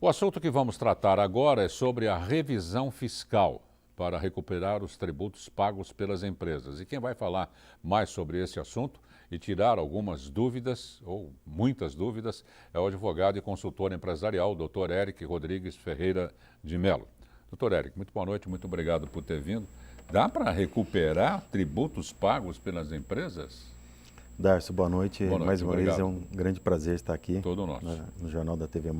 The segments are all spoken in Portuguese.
O assunto que vamos tratar agora é sobre a revisão fiscal para recuperar os tributos pagos pelas empresas. E quem vai falar mais sobre esse assunto e tirar algumas dúvidas, ou muitas dúvidas, é o advogado e consultor empresarial, Dr. Eric Rodrigues Ferreira de Mello. Dr. Eric, muito boa noite, muito obrigado por ter vindo. Dá para recuperar tributos pagos pelas empresas? Darcio, boa noite. Mais uma obrigado. vez é um grande prazer estar aqui Todo nosso. No Jornal da TV+.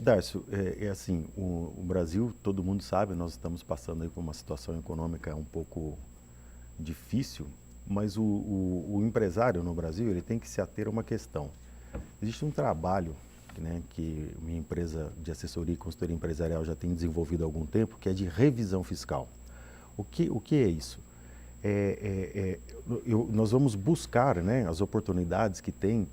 Darcio, assim, o Brasil, todo mundo sabe, nós estamos passando aí por uma situação econômica um pouco difícil, mas o empresário no Brasil, ele tem que se ater a uma questão. Existe um trabalho, né, que minha empresa de assessoria e consultoria empresarial já tem desenvolvido há algum tempo, que é de revisão fiscal. O que é isso? Nós vamos buscar, né, as oportunidades que tem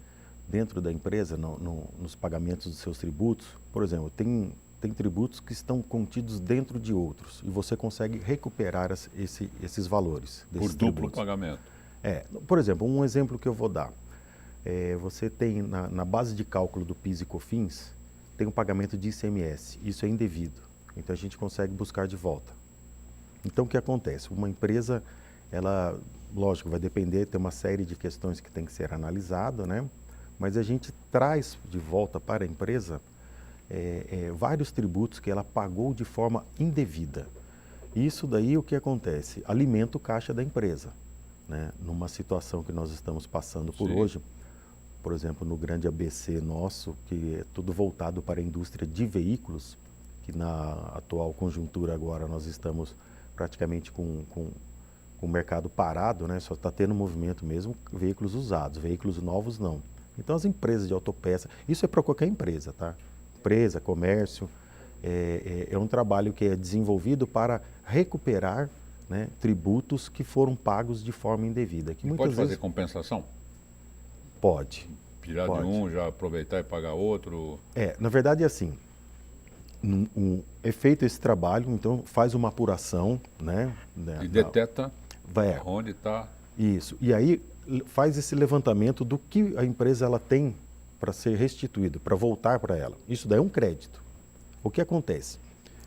dentro da empresa nos pagamentos dos seus tributos. Por exemplo, tem tributos que estão contidos dentro de outros e você consegue recuperar esses valores desses por duplo tributos. Pagamento. Por exemplo, um exemplo que eu vou dar. Você tem na base de cálculo do PIS e COFINS, tem um pagamento de ICMS. Isso é indevido. Então a gente consegue buscar de volta. Então o que acontece? Uma empresa, ela, lógico, vai depender, tem uma série de questões que tem que ser analisada, né? Mas a gente traz de volta para a empresa vários tributos que ela pagou de forma indevida. Isso daí o que acontece? Alimenta o caixa da empresa, né? Numa situação que nós estamos passando por hoje, por exemplo, no grande ABC nosso, que é tudo voltado para a indústria de veículos, que na atual conjuntura agora nós estamos praticamente com o mercado parado, né? Só está tendo movimento mesmo veículos usados, veículos novos não. Então as empresas de autopeça, isso é para qualquer empresa, tá? Empresa, comércio, é um trabalho que é desenvolvido para recuperar, né, tributos que foram pagos de forma indevida. Que muitas pode fazer vezes compensação? Pode. Tirar de um, já aproveitar e pagar outro? Na verdade é assim, é feito esse trabalho, então faz uma apuração, né? E deteta onde está. Isso, e aí faz esse levantamento do que a empresa ela tem para ser restituído, para voltar para ela. Isso daí é um crédito. O que acontece?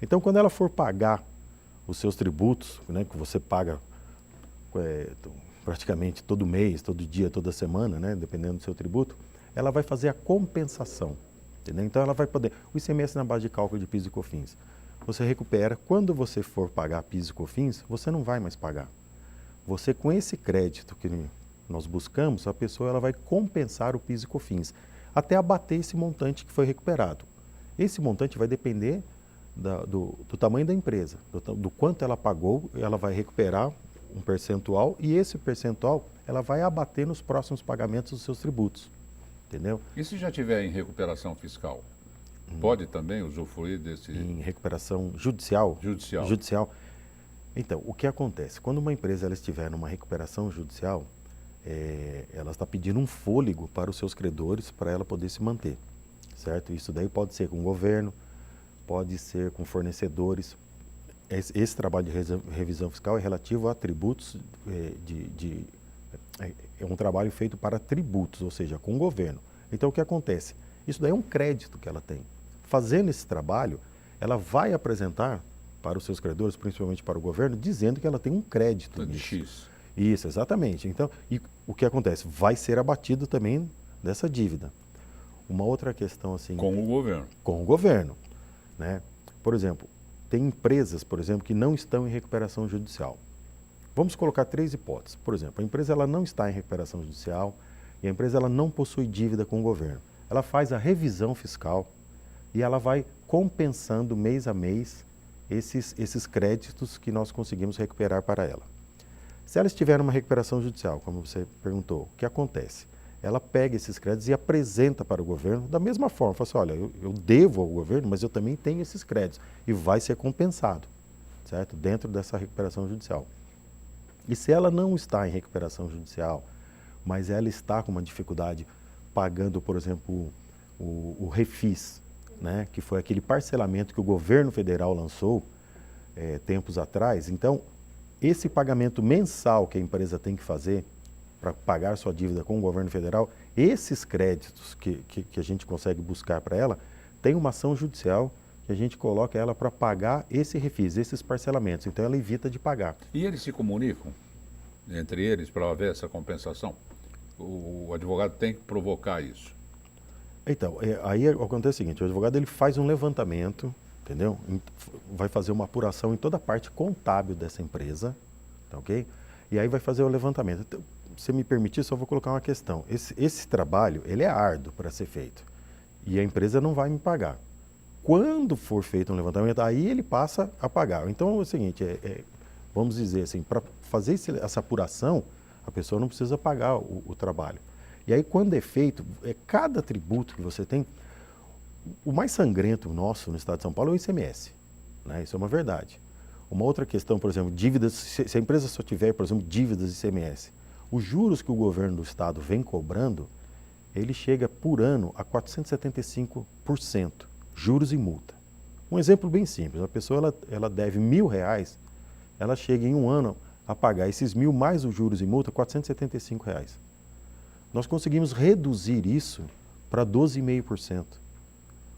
Então, quando ela for pagar os seus tributos, né, que você paga praticamente todo mês, todo dia, toda semana, né, dependendo do seu tributo, ela vai fazer a compensação. Entendeu? Então, ela vai poder... O ICMS na base de cálculo de PIS e COFINS. Você recupera. Quando você for pagar PIS e COFINS, você não vai mais pagar. Você, com esse crédito que nós buscamos, a pessoa ela vai compensar o PIS e COFINS, até abater esse montante que foi recuperado. Esse montante vai depender do tamanho da empresa, do quanto ela pagou, ela vai recuperar um percentual e esse percentual ela vai abater nos próximos pagamentos dos seus tributos. Entendeu? E se já tiver em recuperação fiscal? Pode também usufruir desse... Em recuperação judicial? Judicial. Então, o que acontece? Quando uma empresa ela estiver numa recuperação judicial, ela está pedindo um fôlego para os seus credores para ela poder se manter, certo? Isso daí pode ser com o governo, pode ser com fornecedores. Esse trabalho de revisão fiscal é relativo a tributos, é um trabalho feito para tributos, ou seja, com o governo. Então, o que acontece? Isso daí é um crédito que ela tem. Fazendo esse trabalho, ela vai apresentar para os seus credores, principalmente para o governo, dizendo que ela tem um crédito de nisso. X. Isso, exatamente. Então, e o que acontece? Vai ser abatido também dessa dívida. Uma outra questão assim... Com o governo. Com o governo, né? Por exemplo, tem empresas, por exemplo, que não estão em recuperação judicial. Vamos colocar 3 hipóteses. Por exemplo, a empresa ela não está em recuperação judicial e a empresa ela não possui dívida com o governo. Ela faz a revisão fiscal e ela vai compensando mês a mês esses créditos que nós conseguimos recuperar para ela. Se ela estiver numa recuperação judicial, como você perguntou, o que acontece? Ela pega esses créditos e apresenta para o governo da mesma forma. Fala assim, olha, eu devo ao governo, mas eu também tenho esses créditos. E vai ser compensado, certo? Dentro dessa recuperação judicial. E se ela não está em recuperação judicial, mas ela está com uma dificuldade pagando, por exemplo, o refis, né? Que foi aquele parcelamento que o governo federal lançou tempos atrás. Então, esse pagamento mensal que a empresa tem que fazer para pagar sua dívida com o governo federal, esses créditos que a gente consegue buscar para ela, tem uma ação judicial que a gente coloca ela para pagar esse refis, esses parcelamentos. Então ela evita de pagar. E eles se comunicam entre eles para haver essa compensação? O advogado tem que provocar isso. Então, aí acontece o seguinte, o advogado ele faz um levantamento, entendeu? Vai fazer uma apuração em toda a parte contábil dessa empresa, tá ok? E aí vai fazer o levantamento. Então, se me permitir, só vou colocar uma questão. Esse trabalho, ele é árduo para ser feito. E a empresa não vai me pagar. Quando for feito um levantamento, aí ele passa a pagar. Então, é o seguinte, vamos dizer assim, para fazer essa apuração, a pessoa não precisa pagar o trabalho. E aí, quando é feito, cada tributo que você tem, o mais sangrento nosso no estado de São Paulo é o ICMS. Né? Isso é uma verdade. Uma outra questão, por exemplo, dívidas, se a empresa só tiver, por exemplo, dívidas de ICMS, os juros que o governo do estado vem cobrando, ele chega por ano a 475%, juros e multa. Um exemplo bem simples, a pessoa ela deve R$1.000, ela chega em um ano a pagar esses 1.000 mais os juros e multa, R$475. Nós conseguimos reduzir isso para 12,5%.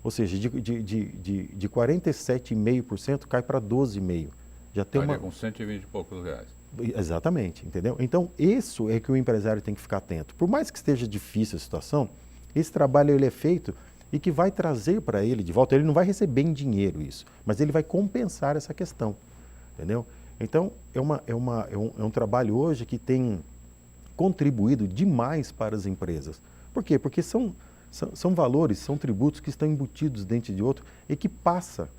Ou seja, de 47,5% cai para 12,5%. Já tem com 120 e poucos reais. Exatamente, entendeu? Então, isso é que o empresário tem que ficar atento. Por mais que esteja difícil a situação, esse trabalho ele é feito e que vai trazer para ele de volta. Ele não vai receber em dinheiro isso, mas ele vai compensar essa questão, entendeu? Então, é um trabalho hoje que tem contribuído demais para as empresas. Por quê? Porque são valores, são tributos que estão embutidos dentro de outro e que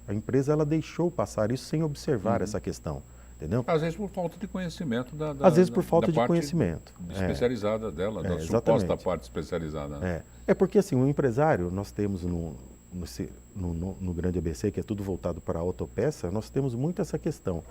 a empresa ela deixou passar isso sem observar essa questão, entendeu? Às vezes por falta de conhecimento Às vezes por falta de conhecimento. Especializada dela, da suposta parte especializada. Né? É porque assim, o empresário, nós temos no Grande ABC, que é tudo voltado para a autopeça, nós temos muito essa questão.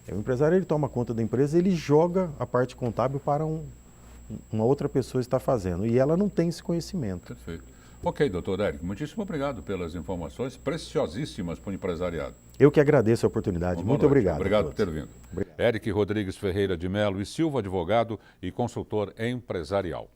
O empresário ele toma conta da empresa, ele joga a parte contábil para uma outra pessoa está fazendo e ela não tem esse conhecimento. Perfeito. Ok, doutor Érico, muitíssimo obrigado pelas informações preciosíssimas para o empresariado. Eu que agradeço a oportunidade. Muito obrigado. Obrigado por ter vindo. Obrigado. Érico Rodrigues Ferreira de Melo e Silva, advogado e consultor empresarial.